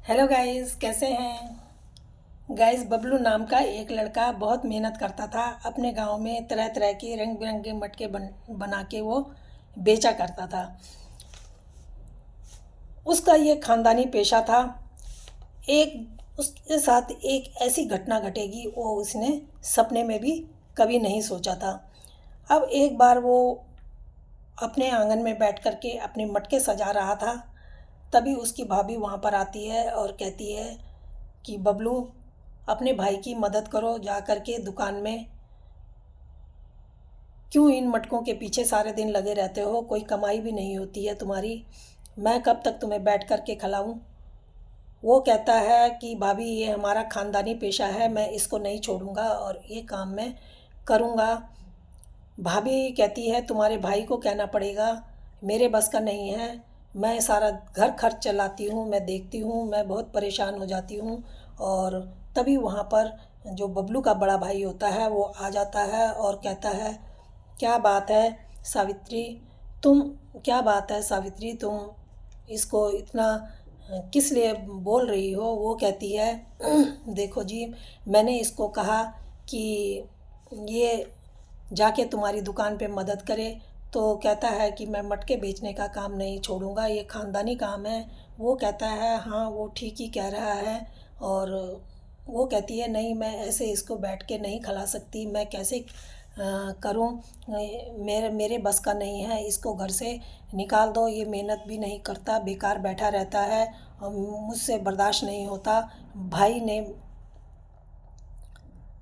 Hello guys, कैसे हैं guys. Bablu नाम का एक लड़का बहुत मेहनत करता था। अपने गांव में तरह तरह के रंग बिरंगे मटके बना के वो बेचा करता था। उसका ये खानदानी पेशा था। एक उसके साथ एक ऐसी घटना घटेगी वो उसने सपने में भी कभी नहीं सोचा था। अब एक बार वो अपने आंगन में बैठ कर के अपने मटके सजा रहा था। तभी उसकी भाभी वहाँ पर आती है और कहती है कि बबलू, अपने भाई की मदद करो, जा कर के दुकान में। क्यों इन मटकों के पीछे सारे दिन लगे रहते हो? कोई कमाई भी नहीं होती है तुम्हारी। मैं कब तक तुम्हें बैठ कर के खिलाऊं? वो कहता है कि भाभी, ये हमारा ख़ानदानी पेशा है, मैं इसको नहीं छोड़ूंगा और ये काम मैं करूंगा। भाभी कहती है तुम्हारे भाई को कहना पड़ेगा, मेरे बस का नहीं है। मैं सारा घर खर्च चलाती हूँ, मैं देखती हूँ, मैं बहुत परेशान हो जाती हूँ। और तभी वहाँ पर जो बबलू का बड़ा भाई होता है वो आ जाता है और कहता है, क्या बात है सावित्री, तुम क्या बात है सावित्री, तुम इसको इतना किस लिए बोल रही हो? वो कहती है, देखो जी, मैंने इसको कहा कि ये जाके तुम्हारी दुकान पे मदद करे, तो कहता है कि मैं मटके बेचने का काम नहीं छोड़ूंगा, ये ख़ानदानी काम है। वो कहता है हाँ, वो ठीक ही कह रहा है। और वो कहती है नहीं, मैं ऐसे इसको बैठ के नहीं खिला सकती, मैं कैसे करूं? मेरे मेरे बस का नहीं है, इसको घर से निकाल दो, ये मेहनत भी नहीं करता, बेकार बैठा रहता है और मुझसे बर्दाश्त नहीं होता। भाई ने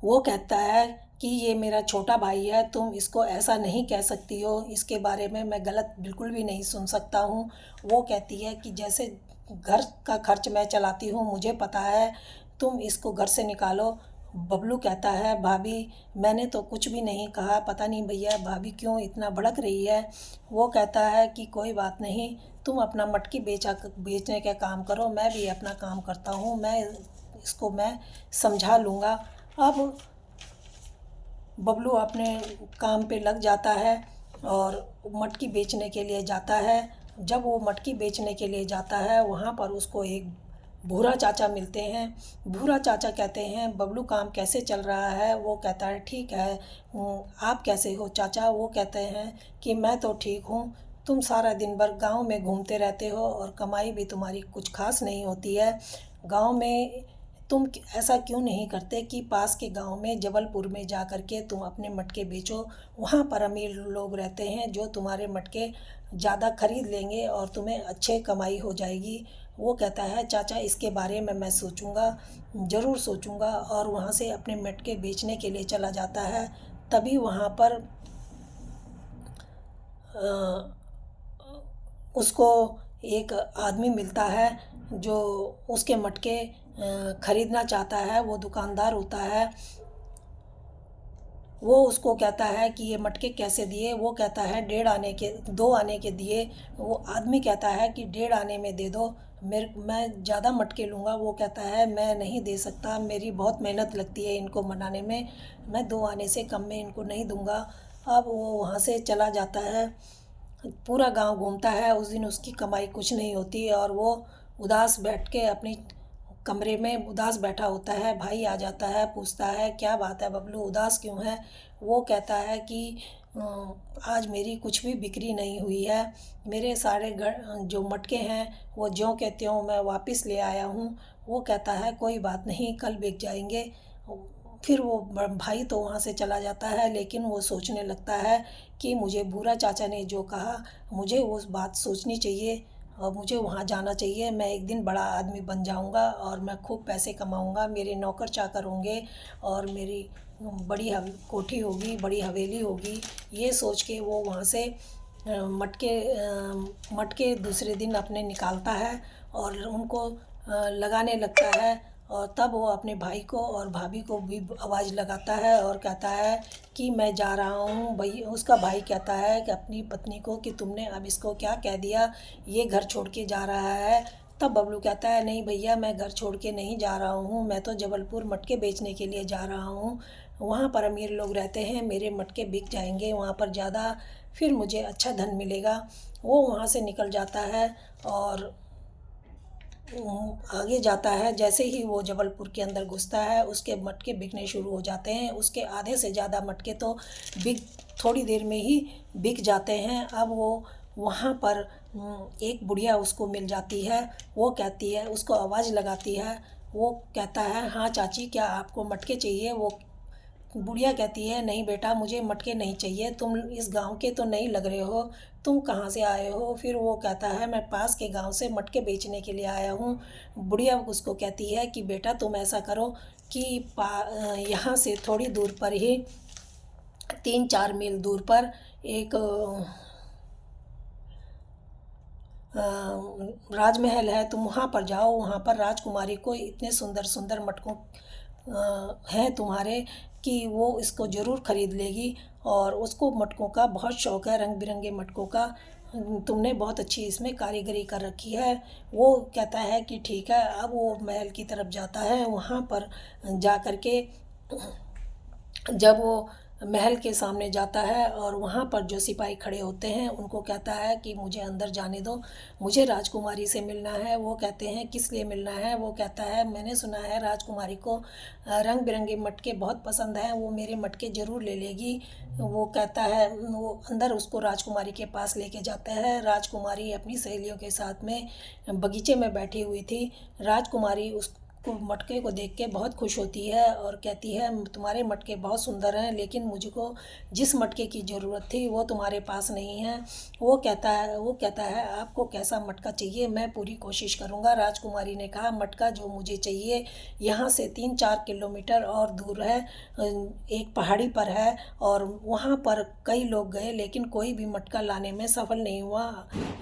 वो कहता है कि ये मेरा छोटा भाई है, तुम इसको ऐसा नहीं कह सकती हो, इसके बारे में मैं गलत बिल्कुल भी नहीं सुन सकता हूँ। वो कहती है कि जैसे घर का खर्च मैं चलाती हूँ, मुझे पता है, तुम इसको घर से निकालो। बबलू कहता है भाभी, मैंने तो कुछ भी नहीं कहा, पता नहीं भैया भाभी क्यों इतना भड़क रही है। वो कहता है कि कोई बात नहीं, तुम अपना मटकी बेचने का काम करो, मैं भी अपना काम करता हूँ, मैं समझा लूँगा। अब बबलू अपने काम पे लग जाता है और मटकी बेचने के लिए जाता है। जब वो मटकी बेचने के लिए जाता है, वहाँ पर उसको एक भूरा चाचा मिलते हैं। भूरा चाचा कहते हैं, बबलू काम कैसे चल रहा है? वो कहता है ठीक है। आप कैसे हो चाचा? वो कहते हैं कि मैं तो ठीक हूँ, तुम सारा दिन भर गांव में घूमते रहते हो और कमाई भी तुम्हारी कुछ खास नहीं होती है। गांव में तुम ऐसा क्यों नहीं करते कि पास के गांव में जबलपुर में जा कर के तुम अपने मटके बेचो? वहाँ पर अमीर लोग रहते हैं जो तुम्हारे मटके ज़्यादा खरीद लेंगे और तुम्हें अच्छे कमाई हो जाएगी। वो कहता है चाचा, इसके बारे में मैं सोचूंगा, ज़रूर सोचूंगा। और वहाँ से अपने मटके बेचने के लिए चला जाता है। तभी वहाँ पर अ, उसको एक आदमी मिलता है जो उसके मटके खरीदना चाहता है। वो दुकानदार होता है। वो उसको कहता है कि ये मटके कैसे दिए? वो कहता है 1.5 आने के, 2 आने के दिए। वो आदमी कहता है कि 1.5 आने में दे दो, मैं ज़्यादा मटके लूँगा। वो कहता है मैं नहीं दे सकता, मेरी बहुत मेहनत लगती है इनको बनाने में, मैं 2 आने से कम में इनको नहीं दूँगा। अब वो वहाँ से चला जाता है, पूरा गांव घूमता है। उस दिन उसकी कमाई कुछ नहीं होती और वो उदास बैठ के अपनी कमरे में उदास बैठा होता है। भाई आ जाता है, पूछता है क्या बात है बबलू, उदास क्यों है? वो कहता है कि आज मेरी कुछ भी बिक्री नहीं हुई है, मेरे सारे घर जो मटके हैं वो ज्यों के त्यों मैं वापस ले आया हूँ। वो कहता है कोई बात नहीं, कल बिक जाएंगे। फिर वो भाई तो वहाँ से चला जाता है, लेकिन वो सोचने लगता है कि मुझे भूरा चाचा ने जो कहा, मुझे वो बात सोचनी चाहिए और मुझे वहाँ जाना चाहिए। मैं एक दिन बड़ा आदमी बन जाऊँगा और मैं खूब पैसे कमाऊँगा, मेरे नौकर चाकर होंगे और मेरी बड़ी कोठी होगी, बड़ी हवेली होगी। ये सोच के वो वहाँ से मटके दूसरे दिन अपने निकालता है और उनको लगाने लगता है। और तब वो अपने भाई को और भाभी को भी आवाज़ लगाता है और कहता है कि मैं जा रहा हूँ। भाई, उसका भाई कहता है कि अपनी पत्नी को कि तुमने अब इसको क्या कह दिया, ये घर छोड़ के जा रहा है। तब बबलू कहता है नहीं भैया, मैं घर छोड़ के नहीं जा रहा हूँ, मैं तो जबलपुर मटके बेचने के लिए जा रहा हूँ। वहाँ पर अमीर लोग रहते हैं, मेरे मटके बिक जाएंगे वहाँ पर ज़्यादा, फिर मुझे अच्छा धन मिलेगा। वो वहाँ से निकल जाता है और आगे जाता है, जैसे ही वो जबलपुर के अंदर घुसता है उसके मटके बिकने शुरू हो जाते हैं। उसके आधे से ज़्यादा मटके तो बिक थोड़ी देर में ही बिक जाते हैं। अब वो वहाँ पर एक बुढ़िया उसको मिल जाती है। वो कहती है, उसको आवाज़ लगाती है। वो कहता है, हाँ चाची, क्या आपको मटके चाहिए? वो बुढ़िया कहती है, नहीं बेटा, मुझे मटके नहीं चाहिए, तुम इस गांव के तो नहीं लग रहे हो, तुम कहाँ से आए हो? फिर वो कहता है, मैं पास के गांव से मटके बेचने के लिए आया हूँ। बुढ़िया उसको कहती है कि बेटा तुम ऐसा करो कि यहाँ से थोड़ी दूर पर ही 3-4 मील दूर पर एक राजमहल है, तुम वहाँ पर जाओ। वहाँ पर राजकुमारी को इतने सुंदर सुंदर मटकों हैं तुम्हारे कि वो इसको ज़रूर ख़रीद लेगी। और उसको मटकों का बहुत शौक़ है, रंग बिरंगे मटकों का। तुमने बहुत अच्छी इसमें कारीगरी कर रखी है। वो कहता है कि ठीक है। अब वो महल की तरफ जाता है। वहाँ पर जा कर के जब वो महल के सामने जाता है और वहाँ पर जो सिपाही खड़े होते हैं उनको कहता है कि मुझे अंदर जाने दो, मुझे राजकुमारी से मिलना है। वो कहते हैं, किस लिए मिलना है? वो कहता है, मैंने सुना है राजकुमारी को रंग बिरंगे मटके बहुत पसंद हैं, वो मेरे मटके ज़रूर ले लेगी। वो कहता है, वो अंदर उसको राजकुमारी के पास लेके जाता है। राजकुमारी अपनी सहेलियों के साथ में बगीचे में बैठी हुई थी। राजकुमारी उस को मटके को देख के बहुत खुश होती है और कहती है, तुम्हारे मटके बहुत सुंदर हैं, लेकिन मुझको जिस मटके की ज़रूरत थी वो तुम्हारे पास नहीं है। वो कहता है आपको कैसा मटका चाहिए? मैं पूरी कोशिश करूँगा। राजकुमारी ने कहा, मटका जो मुझे चाहिए यहाँ से 3-4 किलोमीटर और दूर है, एक पहाड़ी पर है, और वहाँ पर कई लोग गए लेकिन कोई भी मटका लाने में सफल नहीं हुआ,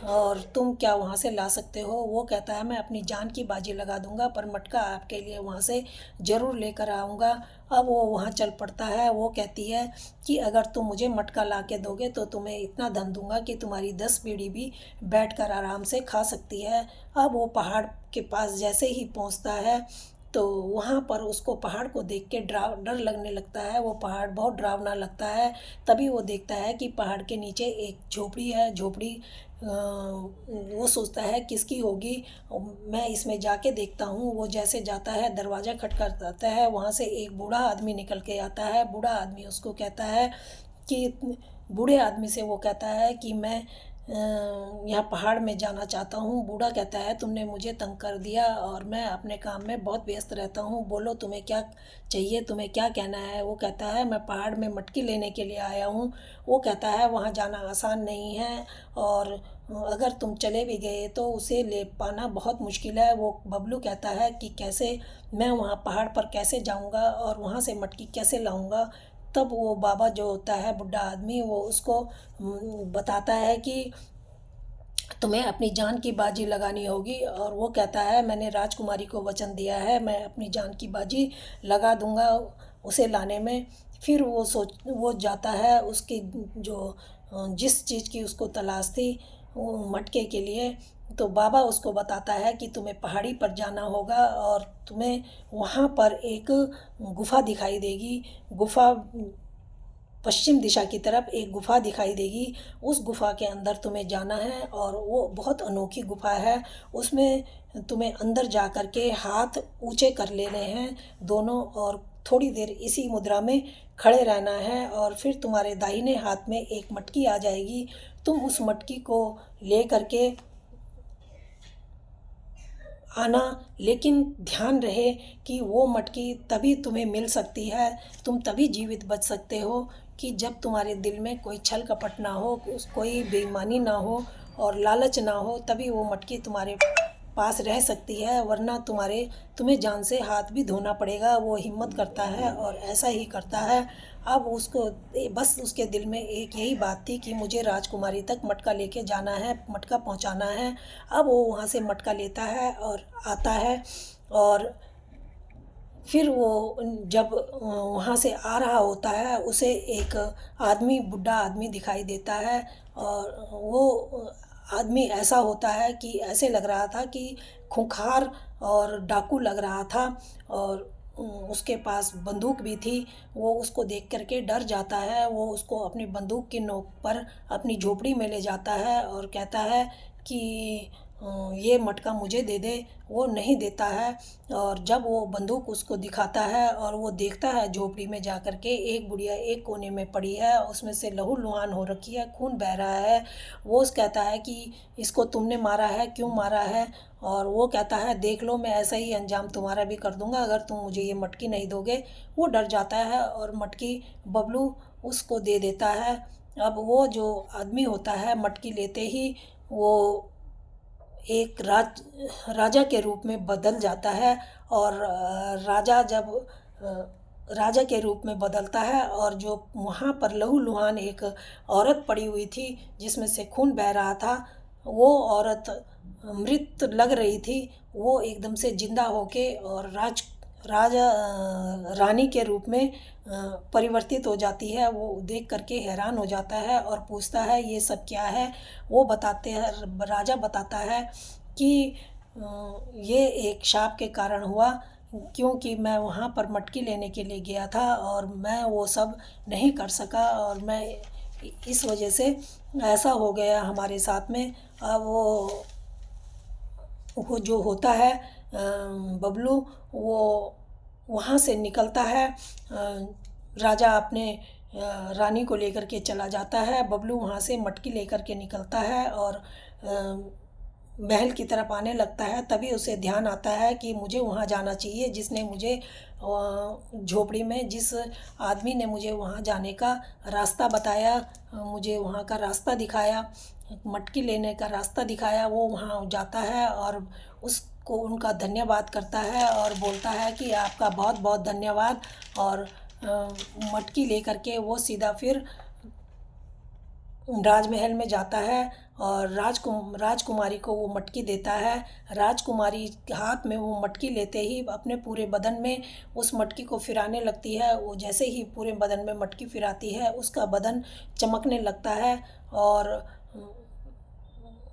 और तुम क्या वहाँ से ला सकते हो? वो कहता है, मैं अपनी जान की बाजी लगा दूंगा, पर मटका आपके लिए वहाँ से ज़रूर लेकर आऊँगा। अब वो वहाँ चल पड़ता है। वो कहती है कि अगर तुम मुझे मटका ला के दोगे तो तुम्हें इतना धन दूंगा कि तुम्हारी 10 पीढ़ी भी बैठकर आराम से खा सकती है। अब वो पहाड़ के पास जैसे ही पहुँचता है तो वहाँ पर उसको पहाड़ को देख के डर लगने लगता है। वो पहाड़ बहुत डरावना लगता है। तभी वो देखता है कि पहाड़ के नीचे एक झोपड़ी है। झोपड़ी वो सोचता है किसकी होगी, मैं इसमें जाके देखता हूँ। वो जैसे जाता है, दरवाज़ा खटखटाता है, वहाँ से एक बूढ़ा आदमी निकल के आता है। बूढ़ा आदमी उसको कहता है कि बूढ़े आदमी से वो कहता है कि मैं यहाँ पहाड़ में जाना चाहता हूँ। बूढ़ा कहता है, तुमने मुझे तंग कर दिया और मैं अपने काम में बहुत व्यस्त रहता हूँ, बोलो तुम्हें क्या चाहिए, तुम्हें क्या कहना है? वो कहता है, मैं पहाड़ में मटकी लेने के लिए आया हूँ। वो कहता है, वहाँ जाना आसान नहीं है, और अगर तुम चले भी गए तो उसे ले पाना बहुत मुश्किल है। वो बबलू कहता है कि कैसे मैं वहाँ पहाड़ पर कैसे जाऊँगा और वहाँ से मटकी कैसे लाऊँगा? तब वो बाबा जो होता है, बुढ़ा आदमी, वो उसको बताता है कि तुम्हें अपनी जान की बाजी लगानी होगी। और वो कहता है, मैंने राजकुमारी को वचन दिया है, मैं अपनी जान की बाजी लगा दूंगा उसे लाने में। फिर वो जाता है, उसकी जो जिस चीज़ की उसको तलाश थी, वो मटके के लिए, तो बाबा उसको बताता है कि तुम्हें पहाड़ी पर जाना होगा और तुम्हें वहाँ पर एक गुफ़ा दिखाई देगी। गुफ़ा पश्चिम दिशा की तरफ एक गुफ़ा दिखाई देगी। उस गुफ़ा के अंदर तुम्हें जाना है और वो बहुत अनोखी गुफ़ा है। उसमें तुम्हें अंदर जा कर के हाथ ऊंचे कर लेने हैं दोनों, और थोड़ी देर इसी मुद्रा में खड़े रहना है, और फिर तुम्हारे दाहिने हाथ में एक मटकी आ जाएगी। तुम उस मटकी को ले करके आना, लेकिन ध्यान रहे कि वो मटकी तभी तुम्हें मिल सकती है, तुम तभी जीवित बच सकते हो कि जब तुम्हारे दिल में कोई छल कपट ना हो, कोई बेईमानी ना हो और लालच ना हो, तभी वो मटकी तुम्हारे पास रह सकती है, वरना तुम्हें जान से हाथ भी धोना पड़ेगा। वो हिम्मत करता है और ऐसा ही करता है। अब उसको बस उसके दिल में एक यही बात थी कि मुझे राजकुमारी तक मटका लेके जाना है, मटका पहुंचाना है। अब वो वहाँ से मटका लेता है और आता है, और फिर वो जब वहाँ से आ रहा होता है, उसे एक आदमी, बुढ़ा आदमी दिखाई देता है। और वो आदमी ऐसा होता है कि ऐसे लग रहा था कि खूंखार और डाकू लग रहा था, और उसके पास बंदूक भी थी। वो उसको देख करके डर जाता है। वो उसको अपनी बंदूक की नोक पर अपनी झोपड़ी में ले जाता है और कहता है कि ये मटका मुझे दे दे, वो नहीं देता है। और जब वो बंदूक उसको दिखाता है और वो देखता है झोपड़ी में जा कर के एक बुढ़िया एक कोने में पड़ी है, उसमें से लहू-लुहान हो रखी है, खून बह रहा है। वो कहता है कि इसको तुमने मारा है, क्यों मारा है? और वो कहता है देख लो, मैं ऐसा ही अंजाम तुम्हारा भी कर दूँगा अगर तुम मुझे ये मटकी नहीं दोगे। वो डर जाता है और मटकी बबलू उसको दे देता है। अब वो जो आदमी होता है मटकी लेते ही वो एक राजा के रूप में बदल जाता है। और राजा जब राजा के रूप में बदलता है और जो वहाँ पर लहूलुहान एक औरत पड़ी हुई थी जिसमें से खून बह रहा था, वो औरत मृत लग रही थी, वो एकदम से जिंदा होके और रानी के रूप में परिवर्तित हो जाती है। वो देख करके हैरान हो जाता है और पूछता है ये सब क्या है? वो बताते हैं, राजा बताता है कि ये एक शाप के कारण हुआ, क्योंकि मैं वहाँ पर मटकी लेने के लिए गया था और मैं वो सब नहीं कर सका और मैं इस वजह से ऐसा हो गया हमारे साथ में। अब वो जो होता है बबलू, वो वहाँ से निकलता है। राजा अपने रानी को लेकर के चला जाता है। बबलू वहाँ से मटकी लेकर के निकलता है और महल की तरफ आने लगता है। तभी उसे ध्यान आता है कि मुझे वहाँ जाना चाहिए, जिसने मुझे झोपड़ी में जिस आदमी ने मुझे वहाँ जाने का रास्ता बताया, मुझे वहाँ का रास्ता दिखाया, मटकी लेने का रास्ता दिखाया, वो वहाँ जाता है और उसको उनका धन्यवाद करता है और बोलता है कि आपका बहुत बहुत धन्यवाद। और मटकी लेकर के वो सीधा फिर राजमहल में जाता है और राजकुमारी को वो मटकी देता है। राजकुमारी हाथ में वो मटकी लेते ही अपने पूरे बदन में उस मटकी को फिराने लगती है। वो जैसे ही पूरे बदन में मटकी फिराती है, उसका बदन चमकने लगता है और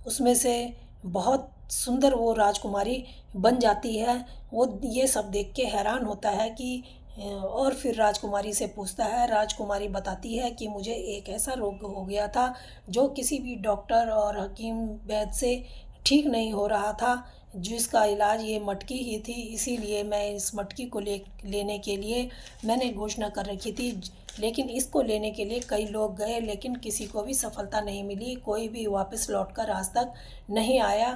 उसमें से बहुत सुंदर वो राजकुमारी बन जाती है। वो ये सब देख के हैरान होता है कि और फिर राजकुमारी से पूछता है। राजकुमारी बताती है कि मुझे एक ऐसा रोग हो गया था जो किसी भी डॉक्टर और हकीम वैद्य से ठीक नहीं हो रहा था, जिसका इलाज ये मटकी ही थी। इसीलिए मैं इस मटकी को लेने के लिए मैंने घोषणा कर रखी थी, लेकिन इसको लेने के लिए कई लोग गए लेकिन किसी को भी सफलता नहीं मिली, कोई भी वापस लौटकर आज तक नहीं आया।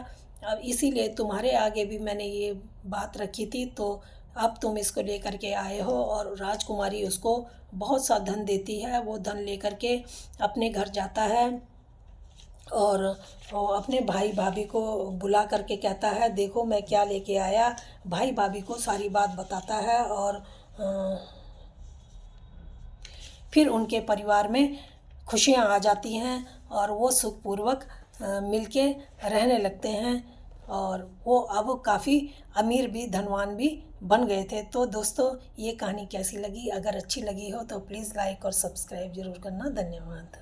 अब इसीलिए तुम्हारे आगे भी मैंने ये बात रखी थी, तो अब तुम इसको लेकर के आए हो। और राजकुमारी उसको बहुत सा धन देती है। वो धन लेकर के अपने घर जाता है और अपने भाई भाभी को बुला करके कहता है देखो मैं क्या लेके आया। भाई भाभी को सारी बात बताता है और फिर उनके परिवार में खुशियाँ आ जाती हैं और वो सुखपूर्वक मिलके रहने लगते हैं और वो अब काफ़ी अमीर भी धनवान भी बन गए थे। तो दोस्तों, ये कहानी कैसी लगी? अगर अच्छी लगी हो तो प्लीज़ लाइक और सब्सक्राइब ज़रूर करना। धन्यवाद।